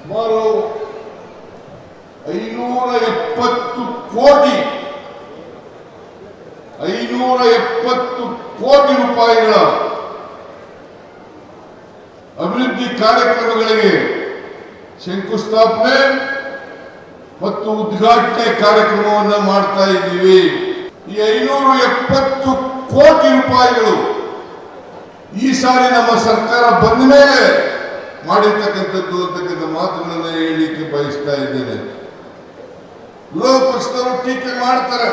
ಸುಮಾರು 570 ಕೋಟಿ ರೂಪಾಯಿಗಳ ಅಭಿವೃದ್ಧಿ ಕಾರ್ಯಕ್ರಮಗಳಿಗೆ ಶಂಕುಸ್ಥಾಪನೆ ಮತ್ತು ಉದ್ಘಾಟನೆ ಕಾರ್ಯಕ್ರಮವನ್ನು ಮಾಡ್ತಾ ಇದ್ದೀವಿ. ಈ 570 ಕೋಟಿ ರೂಪಾಯಿಗಳು ಈ ಸಾರಿ ನಮ್ಮ ಸರ್ಕಾರ ಬಂದ ಮೇಲೆ ಮಾಡಿರ್ತಕ್ಕಂಥದ್ದು ಅಂತಕ್ಕಂಥ ಮಾತುಗಳನ್ನು ಹೇಳಲಿಕ್ಕೆ ಬಯಸ್ತಾ ಇದ್ದೇನೆ. ವಿರೋಧ ಪಕ್ಷದವರು ಟೀಕೆ ಮಾಡ್ತಾರೆ.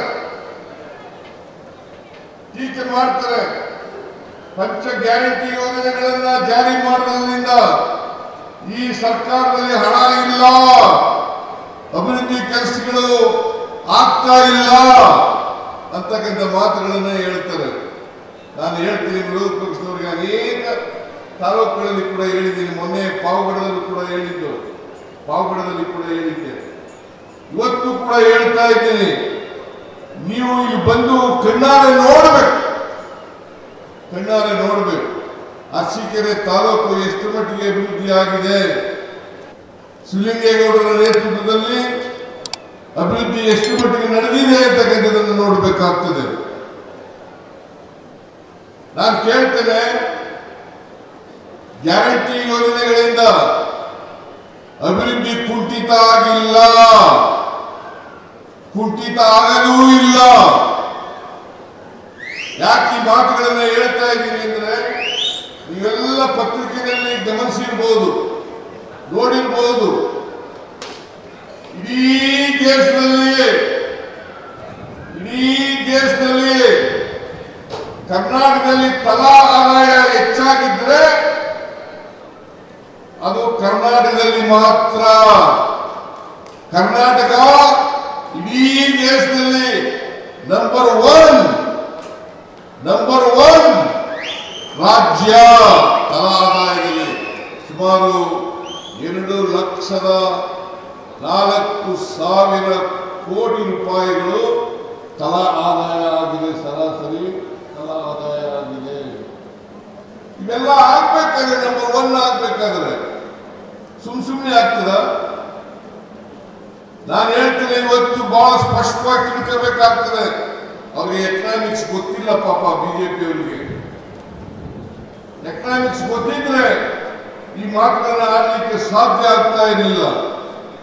ಪಂಚ ಗ್ಯಾರಂಟಿ ಯೋಜನೆಗಳನ್ನ ಜಾರಿ ಮಾಡೋದ್ರಿಂದ ಈ ಸರ್ಕಾರದಲ್ಲಿ ಹಣ ಇಲ್ಲ, ಅಭಿವೃದ್ಧಿ ಕೆಲಸಗಳು ಆಗ್ತಾ ಇಲ್ಲ ಅಂತಕ್ಕಂಥ ಮಾತುಗಳನ್ನ ಹೇಳ್ತಾರೆ. ನಾನು ಹೇಳ್ತೀನಿ, ವಿರೋಧ ಪಕ್ಷದವರಿಗೆ ಅನೇಕ ತಾಲೂಕುಗಳಲ್ಲಿ ಕೂಡ ಹೇಳಿದ್ದೀನಿ. ಮೊನ್ನೆ ಪಾವಗಡದಲ್ಲಿ ಕೂಡ ಹೇಳಿದ್ದೆ, ಇವತ್ತು ಕೂಡ ಹೇಳ್ತಾ ಇದ್ದೀನಿ. ನೀವು ಇಲ್ಲಿ ಬಂದು ಕಣ್ಣಾರೆ ನೋಡ್ಬೇಕು ಅರಸೀಕೆರೆ ತಾಲೂಕು ಎಷ್ಟು ಮಟ್ಟಿಗೆ ಅಭಿವೃದ್ಧಿ ಆಗಿದೆ, ಶಿವಲಿಂಗೇಗೌಡರ ನೇತೃತ್ವದಲ್ಲಿ ಅಭಿವೃದ್ಧಿ ಎಷ್ಟು ಮಟ್ಟಿಗೆ ನಡೆದಿದೆ ಅಂತಕ್ಕಂಥದ್ದನ್ನು ನೋಡಬೇಕಾಗ್ತದೆ. ನಾನು ಕೇಳ್ತೇನೆ, ಗ್ಯಾರಂಟಿ ಯೋಜನೆಗಳಿಂದ ಅಭಿವೃದ್ಧಿ ಕುಂಠಿತ ಆಗಿಲ್ಲ, ಕುಂಠಿತ ಆಗಲೂ ಇಲ್ಲ. ಯಾಕೆ ಈ ಮಾತುಗಳನ್ನ ಹೇಳ್ತಾ ಇದ್ದೀನಿ ಅಂದ್ರೆ, ನೀವೆಲ್ಲ ಪತ್ರಿಕೆಯಲ್ಲಿ ಗಮನಿಸಿರ್ಬೋದು, ನೋಡಿರ್ಬೋದು. ಇಡೀ ದೇಶದಲ್ಲಿ ಕರ್ನಾಟಕದಲ್ಲಿ ತಲಾ ಆದಾಯ ಹೆಚ್ಚಾಗಿದ್ರೆ ಅದು ಕರ್ನಾಟಕದಲ್ಲಿ ಮಾತ್ರ. ಕರ್ನಾಟಕ ಇಡೀ ದೇಶದಲ್ಲಿ ನಂಬರ್ ಒನ್ ರಾಜ್ಯ ತಲಾ ಆದಾಯದಲ್ಲಿ. ಸುಮಾರು 2,04,000 ಕೋಟಿ ರೂಪಾಯಿಗಳು ತಲಾ ಆದಾಯ ಆಗಿದೆ, ಸರಾಸರಿ ತಲಾ ಆದಾಯ ಆಗಿದೆ. ಇವೆಲ್ಲ ಆಗ್ಬೇಕಾದ್ರೆ, ನಂಬರ್ 1 ಆಗ್ಬೇಕಾದ್ರೆ ಸುಮ್ಮನೆ ಆಗ್ತದ? ನಾನು ಹೇಳ್ತೇನೆ, ಇವತ್ತು ಬಹಳ ಸ್ಪಷ್ಟವಾಗಿ ತಿಳ್ಕೋಬೇಕಾಗ್ತದೆ. ಅವ್ರಿಗೆ ಎಕನಾಮಿಕ್ಸ್ ಗೊತ್ತಿಲ್ಲ ಪಾಪ, ಬಿಜೆಪಿ ಅವರಿಗೆ. ಎಕನಾಮಿಕ್ಸ್ ಗೊತ್ತಿದ್ರೆ ಈ ಮಾತುಗಳನ್ನ ಆಡಲಿಕ್ಕೆ ಸಾಧ್ಯ ಆಗ್ತಾ ಇರಲಿಲ್ಲ.